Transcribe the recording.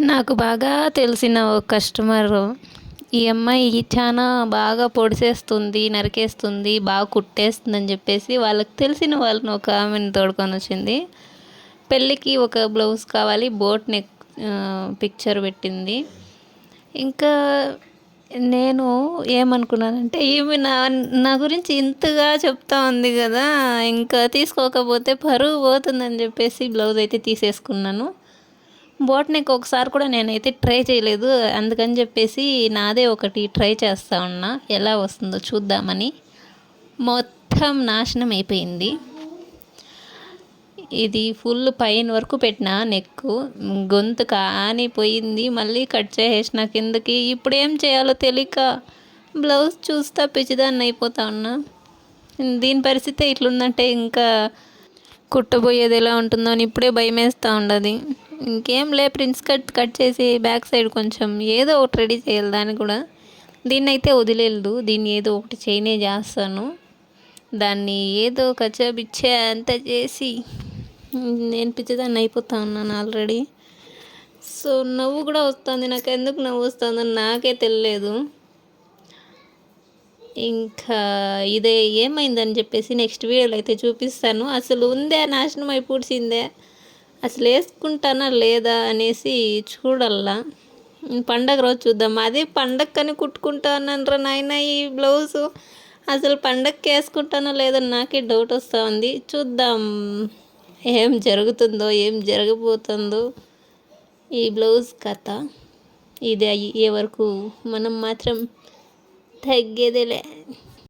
నాకు బాగా తెలిసిన ఒక కస్టమరు ఈ అమ్మాయి చాలా బాగా పొడిసేస్తుంది, నరికేస్తుంది, బాగా కుట్టేస్తుందని చెప్పేసి వాళ్ళకి తెలిసిన వాళ్ళని ఒక ఆమెను తోడుకొని వచ్చింది. పెళ్ళికి ఒక బ్లౌజ్ కావాలి, బోట్ నెక్ పిక్చర్ పెట్టింది. ఇంకా నేను ఏమనుకున్నానంటే ఈమె నా నా గురించి ఇంతగా చెప్తా ఉంది కదా, ఇంకా తీసుకోకపోతే పరువు పోతుందని చెప్పేసి బ్లౌజ్ అయితే తీసేసుకున్నాను. బోట్ నెక్ ఒకసారి కూడా నేనైతే ట్రై చేయలేదు. అందుకని చెప్పేసి నాదే ఒకటి ట్రై చేస్తా ఉన్నా, ఎలా వస్తుందో చూద్దామని. మొత్తం నాశనం అయిపోయింది. ఇది ఫుల్ పైన వరకు పెట్టిన నెక్కు, గొంతు కానిపోయింది. మళ్ళీ కట్ చేసేసిన కిందకి. ఇప్పుడు ఏం చేయాలో తెలియక బ్లౌజ్ చూస్తా పిచ్చిదాన్ని అయిపోతా ఉన్నా. దీని పరిస్థితి ఇట్లుందంటే ఇంకా కుట్టబోయేది ఎలా ఉంటుందో అని ఇప్పుడే భయం వేస్తూ ఉండదు. ఇంకేం లే, ప్రిన్స్ కట్ చేసి బ్యాక్ సైడ్ కొంచెం ఏదో ఒకటి రెడీ చేయాలి. దాన్ని కూడా దీన్నైతే వదిలేదు, దీన్ని ఏదో ఒకటి చేయనే చేస్తాను. దాన్ని ఏదో కచ్చబిచ్చే అంత చేసి నేను పిచ్చిదాన్ని అయిపోతా ఉన్నాను ఆల్రెడీ. సో నవ్వు కూడా వస్తుంది, నాకు ఎందుకు నవ్వు వస్తుందో నాకే తెలియలేదు. ఇంకా ఇదే ఏమైందని చెప్పేసి నెక్స్ట్ వీడియోలో అయితే చూపిస్తాను. అసలు ఉందే నాశనం అయిపోయిందే, అసలు వేసుకుంటానా లేదా అనేసి చూడల్లా. పండగ రోజు చూద్దాం. అదే పండగకని కుట్టుకుంటానరా నాయన ఈ బ్లౌజు. అసలు పండగకి వేసుకుంటానో లేదో నాకే డౌట్ వస్తూ ఉంది. చూద్దాం ఏం జరుగుతుందో, ఏం జరగబోతుందో ఈ బ్లౌజ్ కథ. ఇది అయ్యే వరకు మనం మాత్రం తగ్గేదేలే.